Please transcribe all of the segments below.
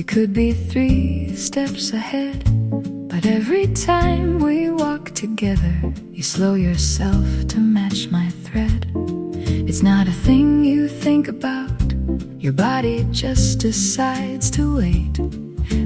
could be 3 steps ahead, but every time we walk together, you slow yourself to match my thread. It's not a thing you think about, your body just decides to wait.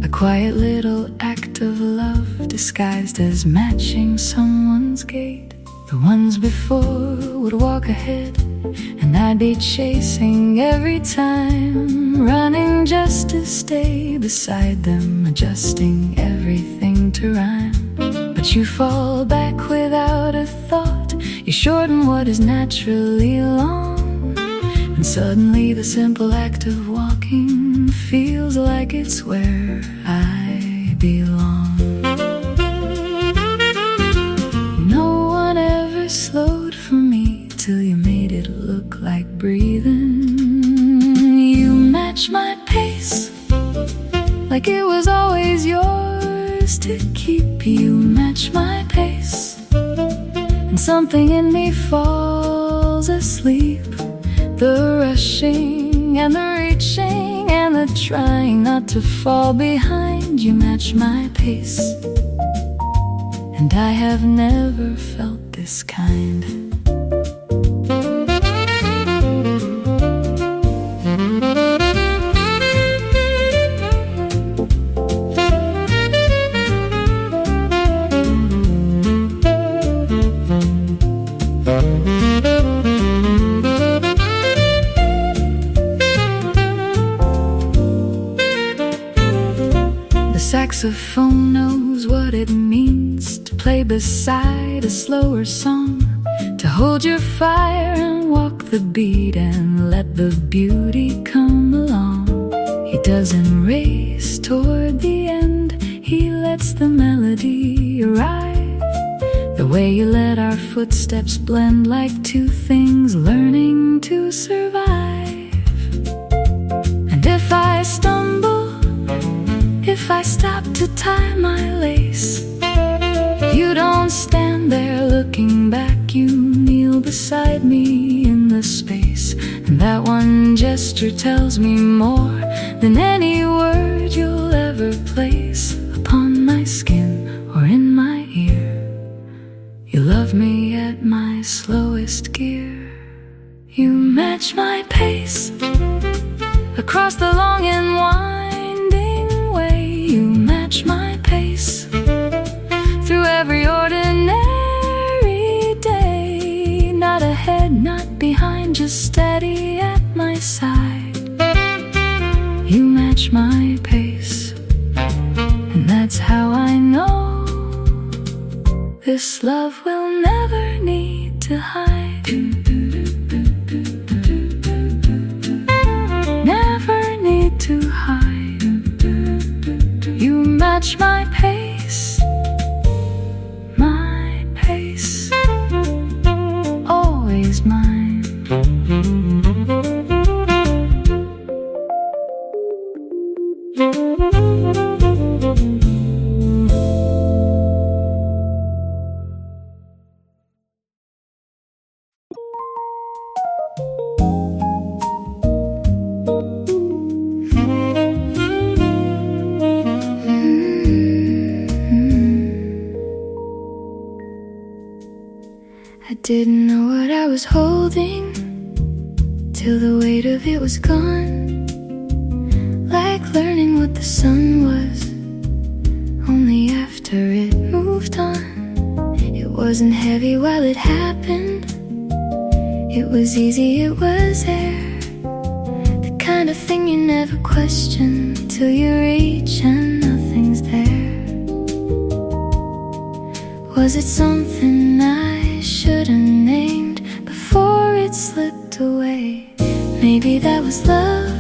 A quiet little act of love disguised as matching someone's gait. The ones before would walk ahead, and I'd be chasing every time, running just to stay beside them, adjusting everything to rhyme. But you fall back without a thought, you shorten what is naturally long, and suddenly the simple act of walking feels like it's where I belong. No one ever slowed for me till you made it look like breathing. You match my pace like it was always yours to keep. You match my pace, and something in me falls asleep. The rushing and the reaching and the trying not to fall behind. You match my pace, and I have never felt this kind. The saxophone knows what it means to play beside a slower song, to hold your fire and walk the beat and let the beauty come along. He doesn't race toward the end, he lets the melody arrive. The way you let our footsteps blend like 2 things learning to survive. And if I stumble, if I stop to tie my lace, you don't stand there looking back, you kneel beside me in the space. And that one gesture tells me more than any word you'll ever place upon my skin or in my ear. You love me at my slowest gear. You match my pace across the long and winding way. You match my pace through every ordinary day. Not ahead, not behind, just steady at my side. You match my pace, and that's how I know this love will never need to hide. Never need to hide. You match my pace, my pace, always mine. I didn't know what I was holding till the weight of it was gone. Like learning what the sun was, only after it moved on. It wasn't heavy while it happened, it was easy, it was air. The kind of thing you never question till you reach and nothing's there. Was it something I should have named before it slipped away? Maybe that was love,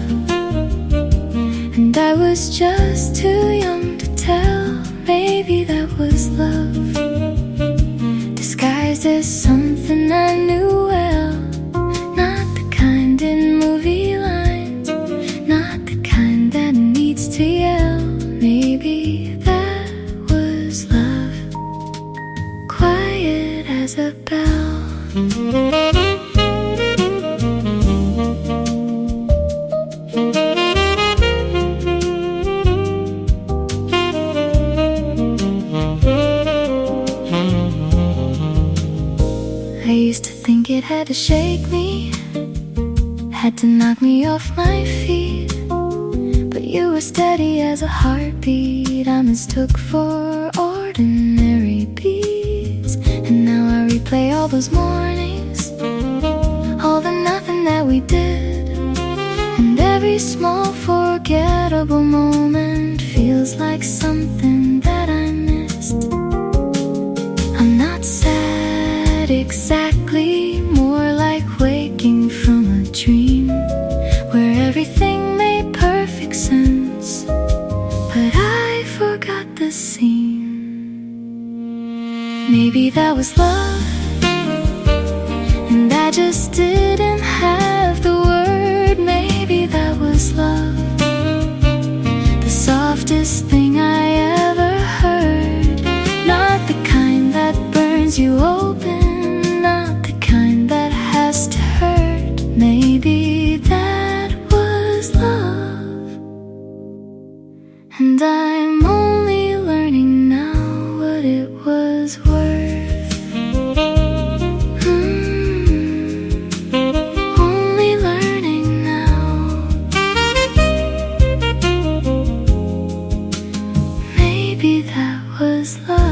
and I was just too young to tell. Maybe that was love, disguised as something I knew well. Not the kind in movie lines, not the kind that needs to yell. Maybe that was love, quiet as a bell. had to shake me, had to knock me off my feet. But you were steady as a heartbeat I mistook for ordinary beats. And now I replay all those mornings, all the nothing that we did. And every small forgettable moment feels like something that I missed. I'm not sad exactly, more like waking from a dream where everything made perfect sense, but I forgot the scene. Maybe that was love, and I just didn't have the word. Maybe that was love, the softest thing I ever heard. Not the kind that burns you open, not the kind that has to hurt. Maybe that was love, and I'm only learning now what it was worth. Only learning now. Maybe that was love.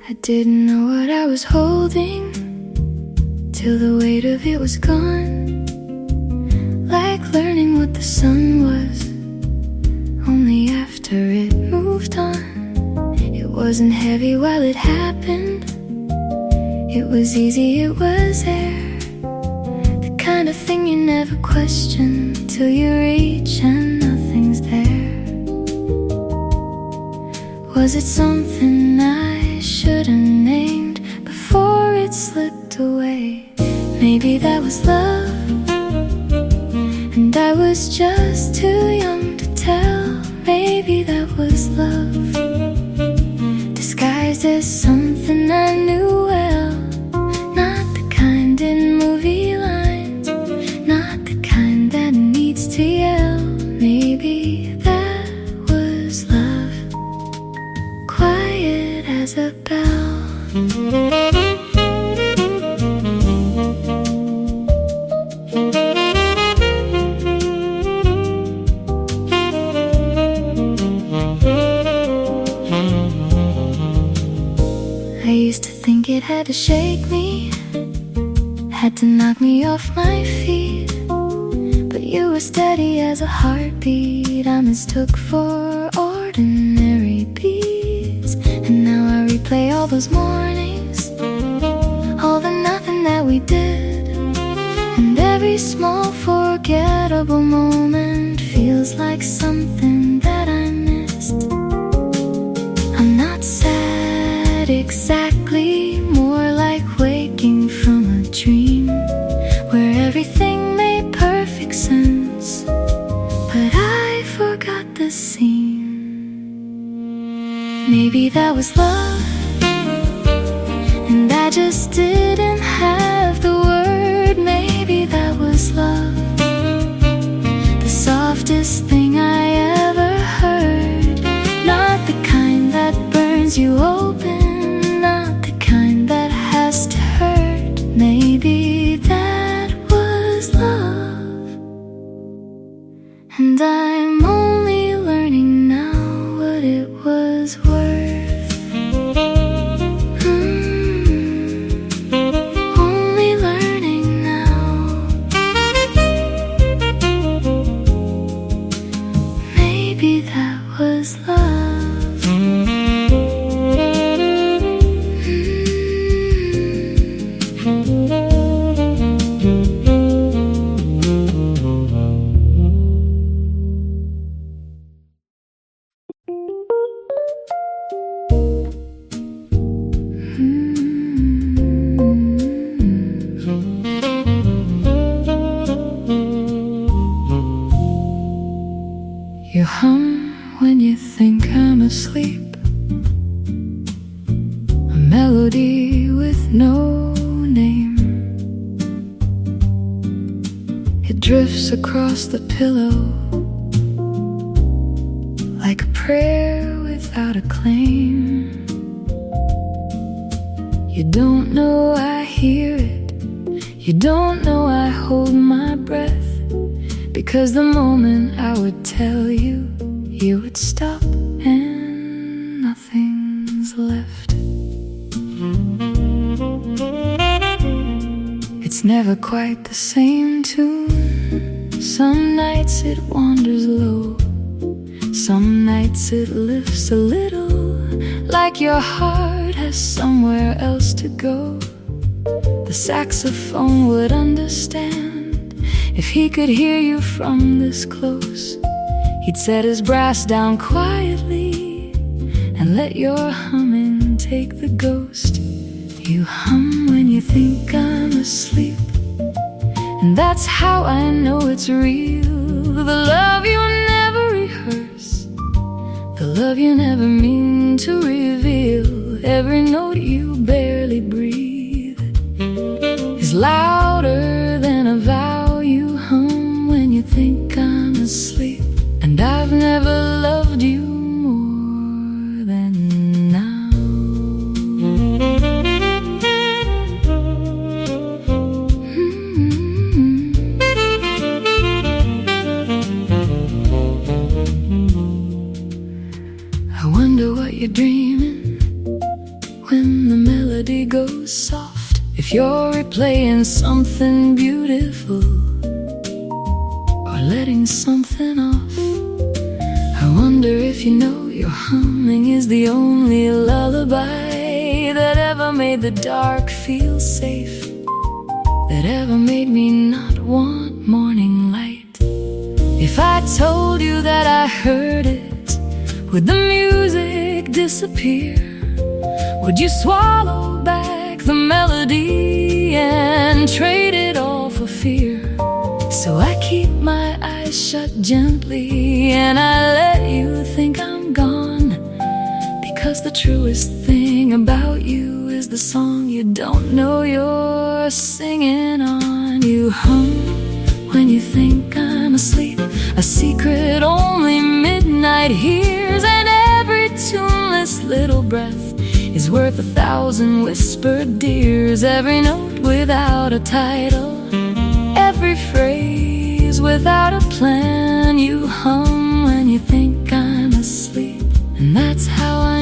I didn't know what I was holding till the weight of it was gone. Like learning what the sun was, only after it moved on. It wasn't heavy while it happened, it was easy, it was air. The kind of thing you never question till you reach and nothing's there. Was it something I should have named before it slipped away? Maybe that was love, and I was just too young to tell. Maybe that was love, disguised as something I knew well. Not the kind in movie lines, not the kind that needs to yell. Maybe that was love, quiet as a bell. I used to think it had to shake me, had to knock me off my feet. But you were steady as a heartbeat I mistook for ordinary beats. And now I replay all those mornings, all the nothing that we did. And every small forgettable moment feels like something that I missed. I'm not sad exactly, more like waking from a dream where everything made perfect sense, but I forgot the scene. Maybe that was love, and I just didn't have the word. Maybe that was love, the softest thing I ever heard. Not the kind that burns you open, not the kind that has to hurt. Maybe that was love, and I'm only learning now what it was worth. Only learning now. I'm asleep, a melody with no name. It drifts across the pillow like a prayer without a claim. You don't know I hear it, you don't know I hold my breath, because the moment I would tell you, you would stop and nothing's left. It's never quite the same tune. Some nights it wanders low, some nights it lifts a little, like your heart has somewhere else to go. The saxophone would understand if he could hear you from this close. He'd set his brass down quietly and let your humming take the ghost. You hum when you think I'm asleep, and that's how I know it's real. The love you never rehearse, the love you never mean to reveal. Every note you barely breathe is louder than a vow. You hum when you think I'm asleep, and I've never loved you more than now. I wonder what you're dreaming when the melody goes soft. If you're replaying something beautiful or letting something off, I wonder if you know your humming is the only lullaby that ever made the dark feel safe, that ever made me not want morning light. If I told you that I heard it, would the music disappear? Would you swallow back the melody and trade it all for fear? So I keep my eyes shut gently and I let you think I'm gone, because the truest thing about you is the song you don't know you're singing on. You hum when you think I'm asleep, a secret only midnight hears, and every tuneless little breath is worth 1,000 whispered dears. Every note without a title, every phrase without a plan. You hum when you think I'm asleep, and that's how I